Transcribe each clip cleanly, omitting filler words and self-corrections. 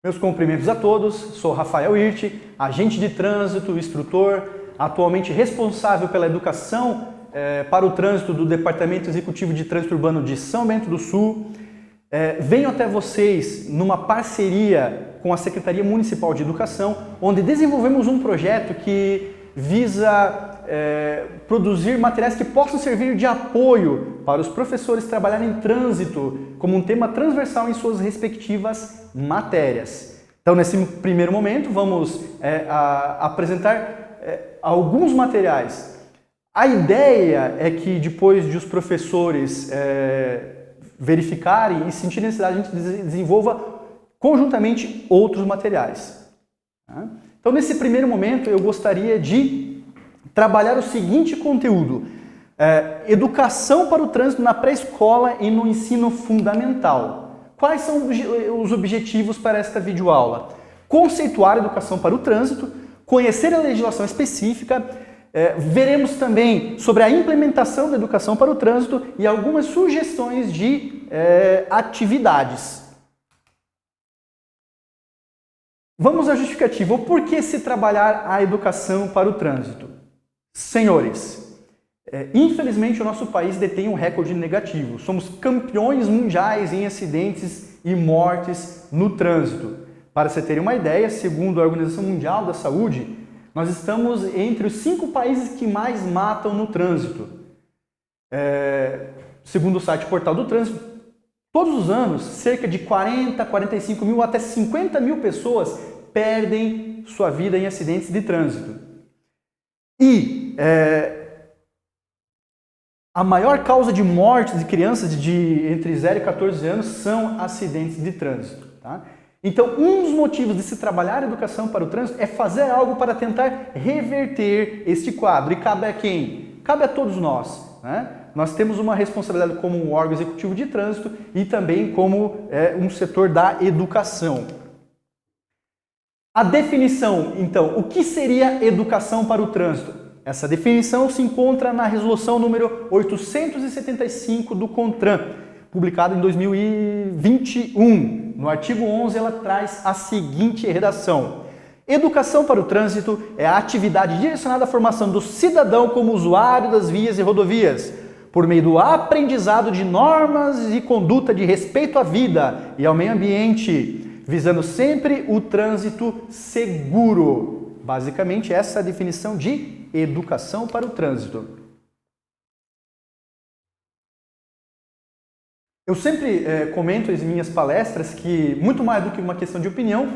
Meus cumprimentos a todos, sou Rafael Hirt, agente de trânsito, instrutor, atualmente responsável pela educação para o trânsito do Departamento Executivo de Trânsito Urbano de São Bento do Sul. Venho até vocês numa parceria com a Secretaria Municipal de Educação, onde desenvolvemos um projeto que visa produzir materiais que possam servir de apoio para os professores trabalharem em trânsito como um tema transversal em suas respectivas matérias. Então, nesse primeiro momento, vamos apresentar alguns materiais. A ideia é que depois de os professores verificarem e sentirem necessidade, a gente desenvolva conjuntamente outros materiais. Então, nesse primeiro momento, eu gostaria de trabalhar o seguinte conteúdo: educação para o trânsito na pré-escola e no ensino fundamental. Quais são os objetivos para esta videoaula? Conceituar a educação para o trânsito, conhecer a legislação específica, veremos também sobre a implementação da educação para o trânsito e algumas sugestões de atividades. Vamos à justificativa. Por que se trabalhar a educação para o trânsito? Senhores, infelizmente o nosso país detém um recorde negativo. Somos campeões mundiais em acidentes e mortes no trânsito. Para você ter uma ideia, segundo a Organização Mundial da Saúde, nós estamos entre os 5 países que mais matam no trânsito. Segundo o site Portal do Trânsito, todos os anos, cerca de 40, 45 mil até 50 mil pessoas perdem sua vida em acidentes de trânsito. E a maior causa de morte de crianças entre 0 e 14 anos são acidentes de trânsito. Tá? Então, um dos motivos de se trabalhar a educação para o trânsito é fazer algo para tentar reverter este quadro. E cabe a quem? Cabe a todos nós. Né? Nós temos uma responsabilidade como um órgão executivo de trânsito e também como um setor da educação. A definição, então, o que seria educação para o trânsito? Essa definição se encontra na resolução número 875 do CONTRAN, publicada em 2021. No artigo 11, ela traz a seguinte redação: educação para o trânsito é a atividade direcionada à formação do cidadão como usuário das vias e rodovias, por meio do aprendizado de normas e conduta de respeito à vida e ao meio ambiente, visando sempre o trânsito seguro. Basicamente, essa é a definição de educação para o trânsito. Eu sempre comento em minhas palestras que, muito mais do que uma questão de opinião,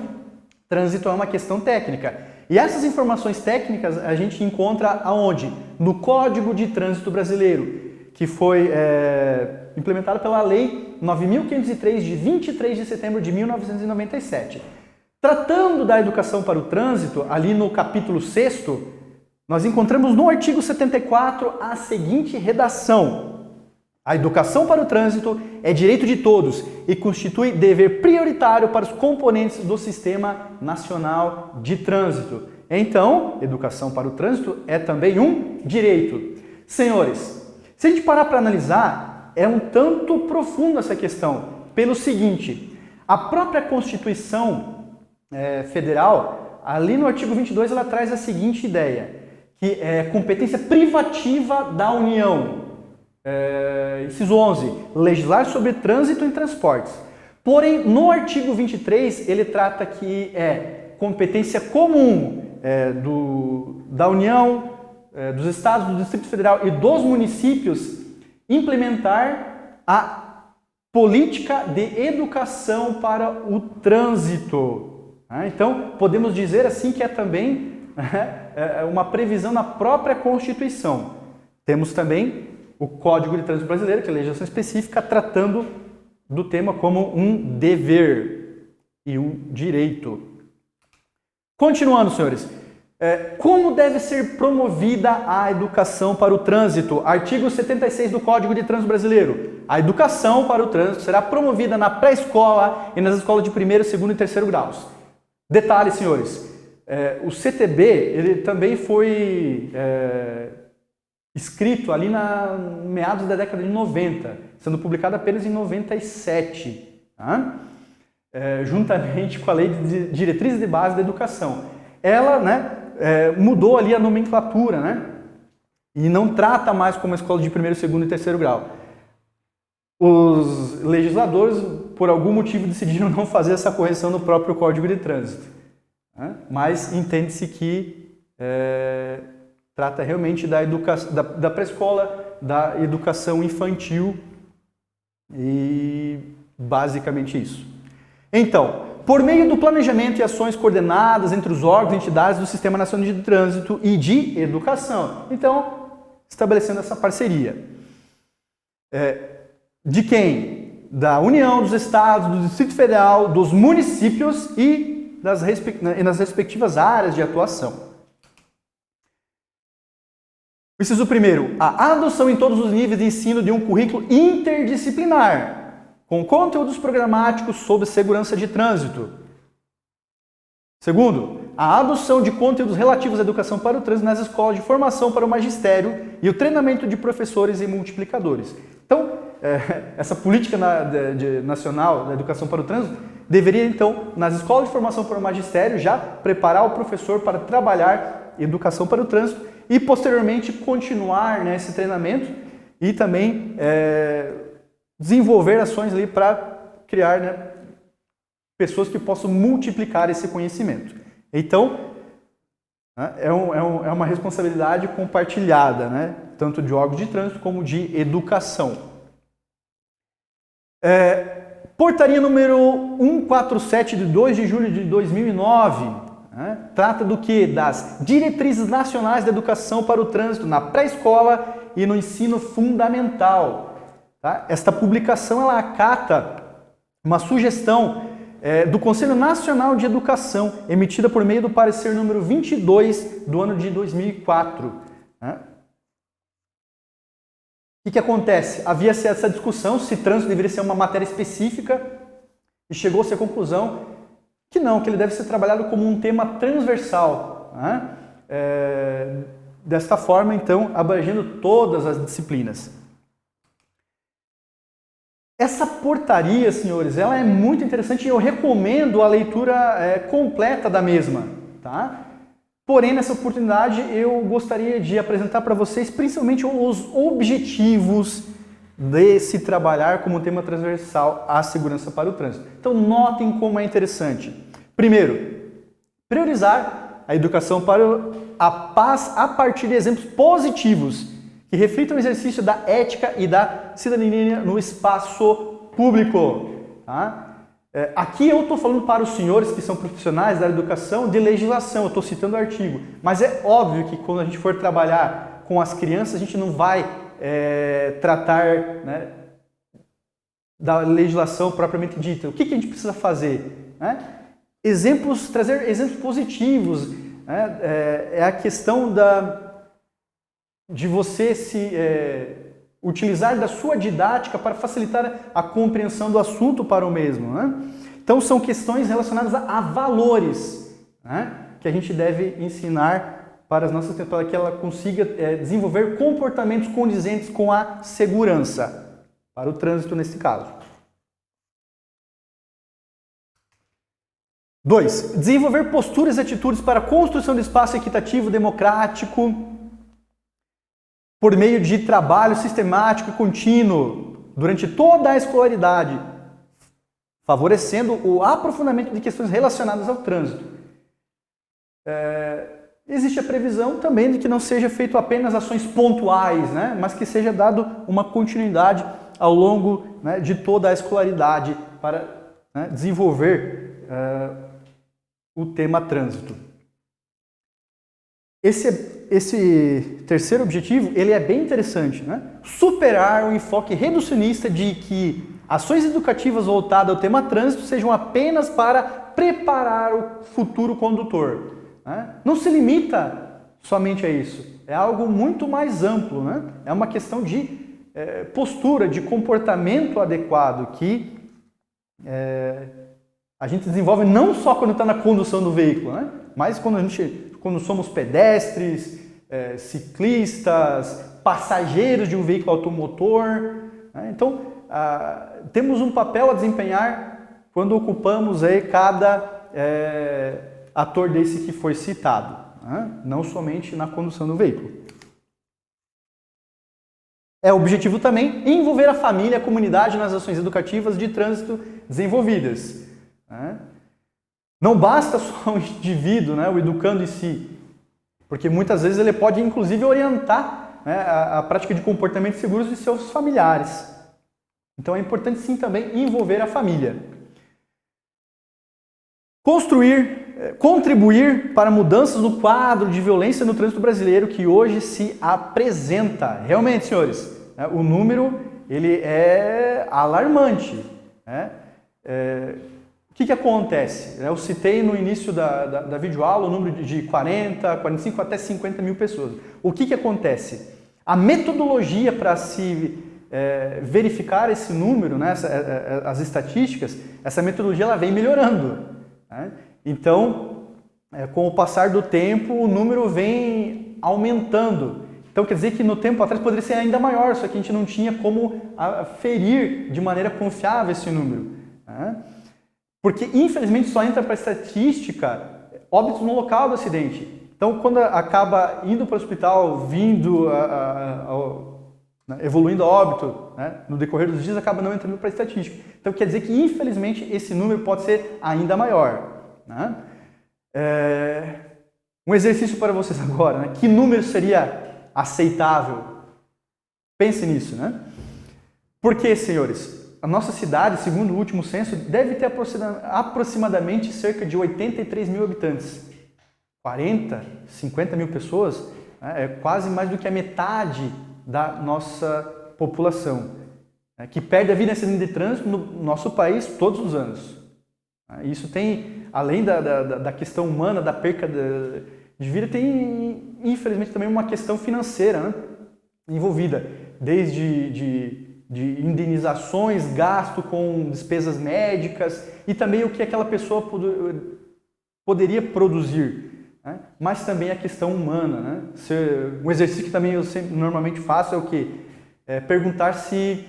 trânsito é uma questão técnica. E essas informações técnicas a gente encontra aonde? No Código de Trânsito Brasileiro, que foi implementado pela Lei 9.503, de 23 de setembro de 1997. Tratando da educação para o trânsito, ali no capítulo 6º, nós encontramos no artigo 74 a seguinte redação: a educação para o trânsito é direito de todos e constitui dever prioritário para os componentes do Sistema Nacional de Trânsito. Então, educação para o trânsito é também um direito. Senhores, se a gente parar para analisar, é um tanto profundo essa questão, pelo seguinte: a própria Constituição Federal, ali no artigo 22, ela traz a seguinte ideia, que é competência privativa da União. Inciso 11, legislar sobre trânsito e transportes. Porém, no artigo 23, ele trata que é competência comum da União, dos estados, do Distrito Federal e dos municípios implementar a política de educação para o trânsito. Então, podemos dizer assim que é também uma previsão na própria Constituição. Temos também o Código de Trânsito Brasileiro, que é a legislação específica, tratando do tema como um dever e um direito. Continuando, senhores. Como deve ser promovida a educação para o trânsito? Artigo 76 do Código de Trânsito Brasileiro. A educação para o trânsito será promovida na pré-escola e nas escolas de 1º, 2º e 3º graus. Detalhe, senhores, o CTB ele também foi escrito ali meados da década de 90, sendo publicado apenas em 97. Tá? juntamente com a Lei de Diretrizes de Base da Educação. Ela, né, mudou ali a nomenclatura, né, e não trata mais como escola de primeiro, segundo e terceiro grau. Os legisladores, por algum motivo, decidiram não fazer essa correção no próprio Código de Trânsito, né, mas entende-se que trata realmente da pré-escola, da educação infantil e basicamente isso. Então, por meio do planejamento e ações coordenadas entre os órgãos e entidades do Sistema Nacional de Trânsito e de Educação. Então, estabelecendo essa parceria. De quem? Da União, dos Estados, do Distrito Federal, dos municípios e nas respectivas áreas de atuação. Inciso primeiro, a adoção em todos os níveis de ensino de um currículo interdisciplinar, com conteúdos programáticos sobre segurança de trânsito. Segundo, a adoção de conteúdos relativos à educação para o trânsito nas escolas de formação para o magistério e o treinamento de professores e multiplicadores. Então, essa política nacional da educação para o trânsito deveria, então, nas escolas de formação para o magistério, já preparar o professor para trabalhar educação para o trânsito e, posteriormente, continuar, né, esse treinamento e também desenvolver ações ali para criar, né, pessoas que possam multiplicar esse conhecimento. Então, né, é uma responsabilidade compartilhada, né, tanto de órgãos de trânsito como de educação. Portaria número 147 de 2 de julho de 2009, né, trata do que? Das diretrizes nacionais da educação para o trânsito na pré-escola e no ensino fundamental. Tá? Esta publicação ela acata uma sugestão do Conselho Nacional de Educação, emitida por meio do parecer número 22 do ano de 2004. Né? O que acontece? Havia essa discussão se trânsito deveria ser uma matéria específica e chegou-se à conclusão que não, que ele deve ser trabalhado como um tema transversal. Né? Desta forma, então, abrangendo todas as disciplinas. Essa portaria, senhores, ela é muito interessante e eu recomendo a leitura completa da mesma. Tá? Porém, nessa oportunidade, eu gostaria de apresentar para vocês principalmente os objetivos de se trabalhar como tema transversal a segurança para o trânsito. Então, notem como é interessante. Primeiro, priorizar a educação para a paz a partir de exemplos positivos que reflitam o exercício da ética e da cidadania no espaço público. Tá? Aqui eu estou falando para os senhores que são profissionais da educação de legislação, eu estou citando o artigo, mas é óbvio que quando a gente for trabalhar com as crianças, a gente não vai tratar, né, da legislação propriamente dita. O que a gente precisa fazer? Né? Trazer exemplos positivos. Né? É a questão de você utilizar da sua didática para facilitar a compreensão do assunto para o mesmo. Né? Então, são questões relacionadas a valores, né, que a gente deve ensinar para as nossas crianças, para que ela consiga desenvolver comportamentos condizentes com a segurança, para o trânsito nesse caso. 2. Desenvolver posturas e atitudes para a construção de espaço equitativo, democrático, por meio de trabalho sistemático e contínuo durante toda a escolaridade, favorecendo o aprofundamento de questões relacionadas ao trânsito. Existe a previsão também de que não seja feito apenas ações pontuais, né, mas que seja dado uma continuidade ao longo, né, de toda a escolaridade para, né, desenvolver o tema trânsito. Esse terceiro objetivo, ele é bem interessante, né? Superar o enfoque reducionista de que ações educativas voltadas ao tema trânsito sejam apenas para preparar o futuro condutor. Né? Não se limita somente a isso, é algo muito mais amplo, né? É uma questão de postura, de comportamento adequado que a gente desenvolve não só quando está na condução do veículo, né? Mas quando somos pedestres, ciclistas, passageiros de um veículo automotor. Né? Então, temos um papel a desempenhar quando ocupamos aí cada ator desse que foi citado, né? Não somente na condução do veículo. É objetivo também envolver a família e a comunidade nas ações educativas de trânsito desenvolvidas, né? Não basta só o indivíduo, né, o educando em si, porque muitas vezes ele pode inclusive orientar, né, a prática de comportamentos seguros de seus familiares. Então é importante sim também envolver a família. Contribuir para mudanças no quadro de violência no trânsito brasileiro que hoje se apresenta. Realmente, senhores, o número ele é alarmante, né? O que acontece? Eu citei no início da videoaula o número de 40, 45 até 50 mil pessoas. O que acontece? A metodologia para se verificar esse número, né, as estatísticas, essa metodologia ela vem melhorando, né? Então, com o passar do tempo, o número vem aumentando. Então, quer dizer que no tempo atrás poderia ser ainda maior, só que a gente não tinha como aferir de maneira confiável esse número, né? Porque, infelizmente, só entra para a estatística óbitos no local do acidente. Então, quando acaba indo para o hospital, vindo, evoluindo a óbito, né, no decorrer dos dias, acaba não entrando para a estatística. Então, quer dizer que, infelizmente, esse número pode ser ainda maior, né? Um exercício para vocês agora, né? Que número seria aceitável? Pense nisso, né? Porque, senhores, a nossa cidade, segundo o último censo, deve ter aproximadamente cerca de 83 mil habitantes. 40, 50 mil pessoas, né, é quase mais do que a metade da nossa população, né, que perde a vida em acidente de trânsito no nosso país todos os anos. Isso tem, além da questão humana, da perca de vida, tem, infelizmente, também uma questão financeira, né, envolvida, desde de indenizações, gasto com despesas médicas e também o que aquela pessoa poderia produzir, né? Mas também a questão humana, né? Um exercício que também eu normalmente faço é o quê? Perguntar se,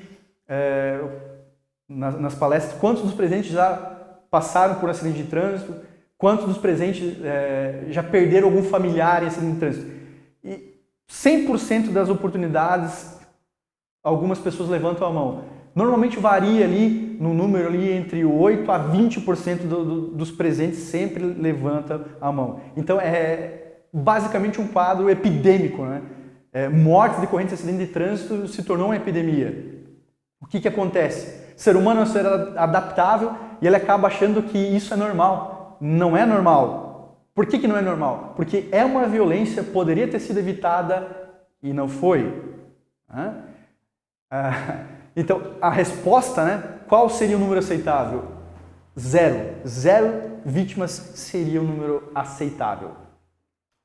nas palestras, quantos dos presentes já passaram por um acidente de trânsito, quantos dos presentes já perderam algum familiar em acidente de trânsito. E 100% das oportunidades, algumas pessoas levantam a mão. Normalmente varia ali no número ali entre 8 a 20% dos presentes sempre levanta a mão. Então é basicamente um quadro epidêmico, né? Mortes decorrentes de acidente de trânsito se tornou uma epidemia. O que acontece? O ser humano é um ser adaptável e ele acaba achando que isso é normal. Não é normal. Por que não é normal? Porque é uma violência, poderia ter sido evitada e não foi, né? Então, a resposta, né? Qual seria o número aceitável? 0. 0 vítimas seria o número aceitável.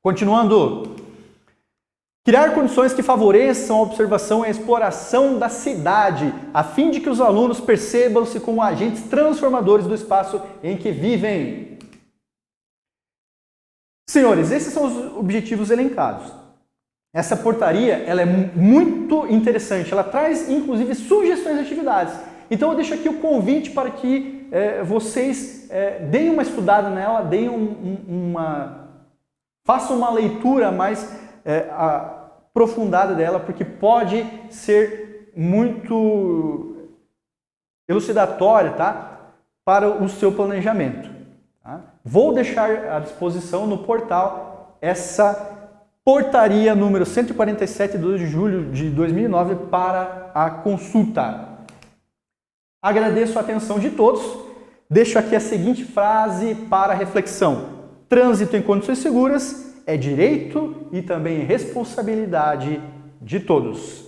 Continuando. Criar condições que favoreçam a observação e a exploração da cidade, a fim de que os alunos percebam-se como agentes transformadores do espaço em que vivem. Senhores, esses são os objetivos elencados. Essa portaria ela é muito interessante, ela traz inclusive sugestões de atividades. Então eu deixo aqui o convite para que vocês deem uma estudada nela, façam uma leitura mais aprofundada dela, porque pode ser muito elucidatória, tá? Para o seu planejamento. Tá? Vou deixar à disposição no portal essa portaria número 147, de 2 de julho de 2009 para a consulta. Agradeço a atenção de todos. Deixo aqui a seguinte frase para reflexão. Trânsito em condições seguras é direito e também responsabilidade de todos.